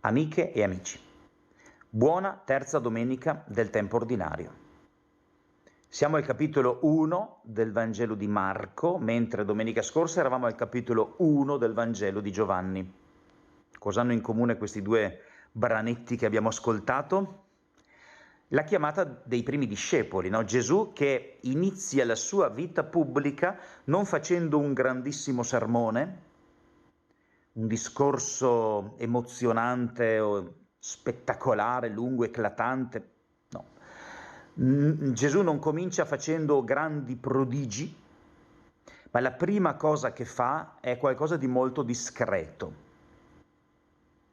amiche e amici. Buona terza domenica del tempo ordinario. Siamo al capitolo 1 del Vangelo di Marco, mentre domenica scorsa eravamo al capitolo 1 del Vangelo di Giovanni. Cosa hanno in comune questi due branetti che abbiamo ascoltato? La chiamata dei primi discepoli, no? Gesù che inizia la sua vita pubblica non facendo un grandissimo sermone, un discorso emozionante o spettacolare, lungo, eclatante, no. Gesù non comincia facendo grandi prodigi, ma la prima cosa che fa è qualcosa di molto discreto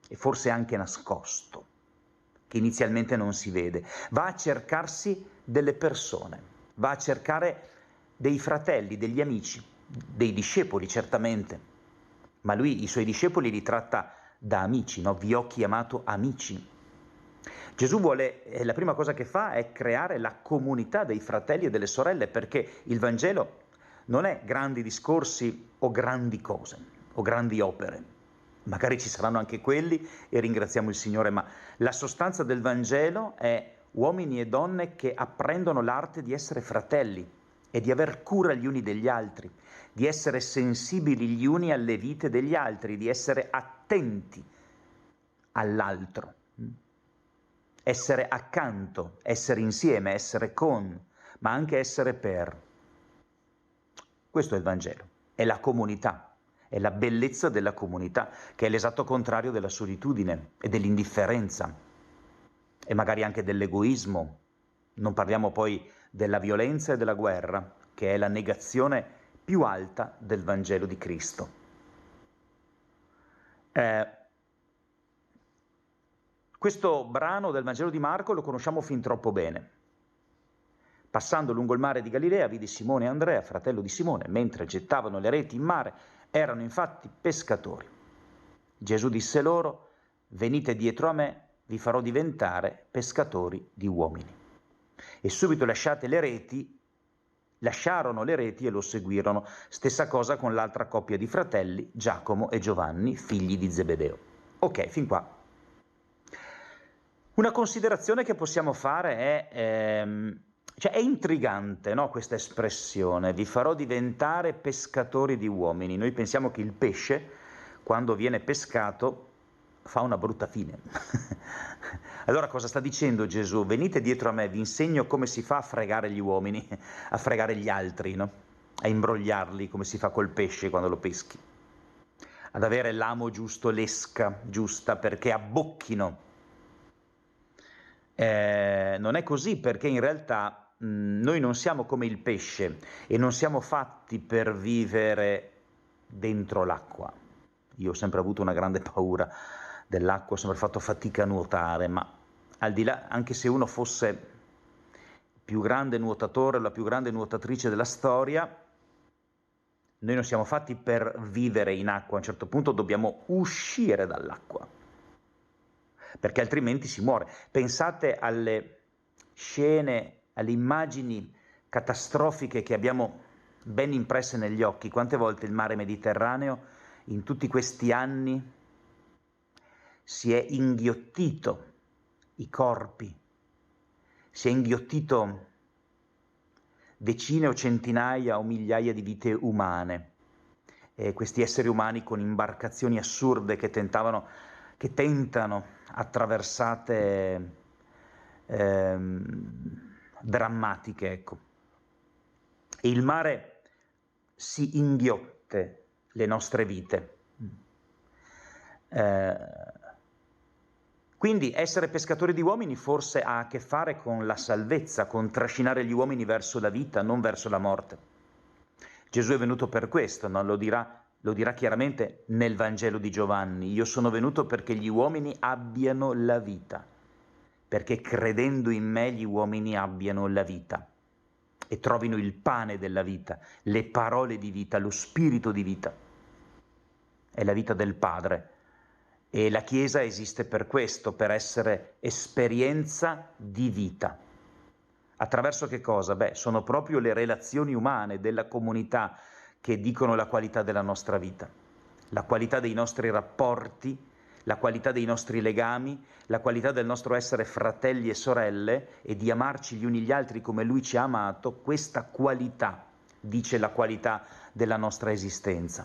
e forse anche nascosto, che inizialmente non si vede. Va a cercarsi delle persone, va a cercare dei fratelli, degli amici, dei discepoli certamente, ma lui i suoi discepoli li tratta da amici, no? Vi ho chiamato amici. Gesù vuole, la prima cosa che fa è creare la comunità dei fratelli e delle sorelle, perché il Vangelo non è grandi discorsi o grandi cose o grandi opere. Magari ci saranno anche quelli e ringraziamo il Signore, ma la sostanza del Vangelo è uomini e donne che apprendono l'arte di essere fratelli e di aver cura gli uni degli altri, di essere sensibili gli uni alle vite degli altri, di essere attenti all'altro, essere accanto, essere insieme, essere con, ma anche essere per. Questo è il Vangelo, è la comunità. È la bellezza della comunità, che è l'esatto contrario della solitudine e dell'indifferenza e magari anche dell'egoismo. Non parliamo poi della violenza e della guerra, che è la negazione più alta del Vangelo di Cristo. Questo brano del Vangelo di Marco lo conosciamo fin troppo bene. Passando lungo il mare di Galilea vide Simone e Andrea, fratello di Simone, mentre gettavano le reti in mare. Erano infatti pescatori. Gesù disse loro: venite dietro a me, vi farò diventare pescatori di uomini. E subito lasciarono le reti e lo seguirono. Stessa cosa con l'altra coppia di fratelli, Giacomo e Giovanni, figli di Zebedeo. Ok, fin qua. Una considerazione che possiamo fare è intrigante, no, questa espressione, vi farò diventare pescatori di uomini. Noi pensiamo che il pesce, quando viene pescato, fa una brutta fine. Allora cosa sta dicendo Gesù? Venite dietro a me, vi insegno come si fa a fregare gli uomini, a fregare gli altri, no? A imbrogliarli come si fa col pesce quando lo peschi, ad avere l'amo giusto, l'esca giusta perché abbocchino. Non è così, perché in realtà noi non siamo come il pesce e non siamo fatti per vivere dentro l'acqua. Io ho sempre avuto una grande paura dell'acqua, ho sempre fatto fatica a nuotare, ma al di là, anche se uno fosse il più grande nuotatore o la più grande nuotatrice della storia, noi non siamo fatti per vivere in acqua. A un certo punto dobbiamo uscire dall'acqua, perché altrimenti si muore. Pensate alle scene, alle immagini catastrofiche che abbiamo ben impresse negli occhi. Quante volte il mare Mediterraneo in tutti questi anni si è inghiottito i corpi, si è inghiottito decine o centinaia o migliaia di vite umane, questi esseri umani con imbarcazioni assurde che tentano attraversate drammatiche, ecco. E il mare si inghiotte le nostre vite. Quindi essere pescatori di uomini forse ha a che fare con la salvezza, con trascinare gli uomini verso la vita, non verso la morte. Gesù è venuto per questo, no? Lo dirà chiaramente nel Vangelo di Giovanni: io sono venuto perché gli uomini abbiano la vita, perché credendo in me gli uomini abbiano la vita e trovino il pane della vita, le parole di vita, lo spirito di vita. È la vita del Padre. E la Chiesa esiste per questo, per essere esperienza di vita. Attraverso che cosa? Beh, sono proprio le relazioni umane della comunità che dicono la qualità della nostra vita, la qualità dei nostri rapporti la qualità dei nostri legami, la qualità del nostro essere fratelli e sorelle e di amarci gli uni gli altri come Lui ci ha amato, questa qualità dice la qualità della nostra esistenza.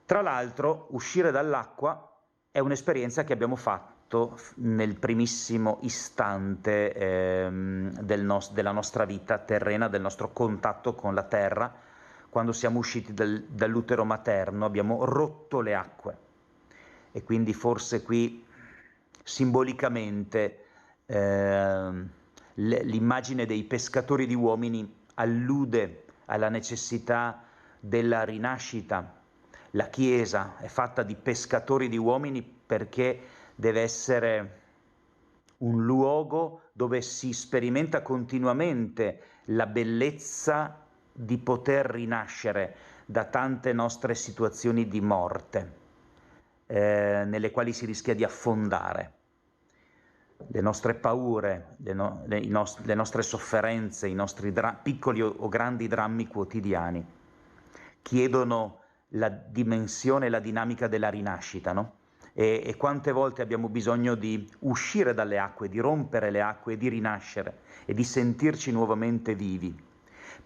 Tra l'altro, uscire dall'acqua è un'esperienza che abbiamo fatto nel primissimo istante della nostra vita terrena, del nostro contatto con la terra, quando siamo usciti dall'utero materno, abbiamo rotto le acque. E quindi forse qui simbolicamente l'immagine dei pescatori di uomini allude alla necessità della rinascita. La Chiesa è fatta di pescatori di uomini perché deve essere un luogo dove si sperimenta continuamente la bellezza di poter rinascere da tante nostre situazioni di morte, nelle quali si rischia di affondare. Le nostre paure, le nostre sofferenze, i nostri piccoli o grandi drammi quotidiani chiedono la dimensione e la dinamica della rinascita, no? E quante volte abbiamo bisogno di uscire dalle acque, di rompere le acque, di rinascere e di sentirci nuovamente vivi.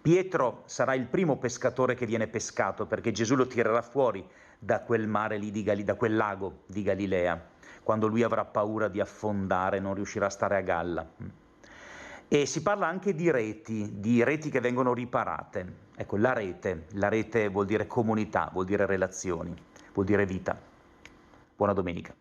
Pietro sarà il primo pescatore che viene pescato, perché Gesù lo tirerà fuori da quel mare lì da quel lago di Galilea, quando lui avrà paura di affondare, non riuscirà a stare a galla. E si parla anche di reti che vengono riparate. Ecco, la rete vuol dire comunità, vuol dire relazioni, vuol dire vita. Buona domenica.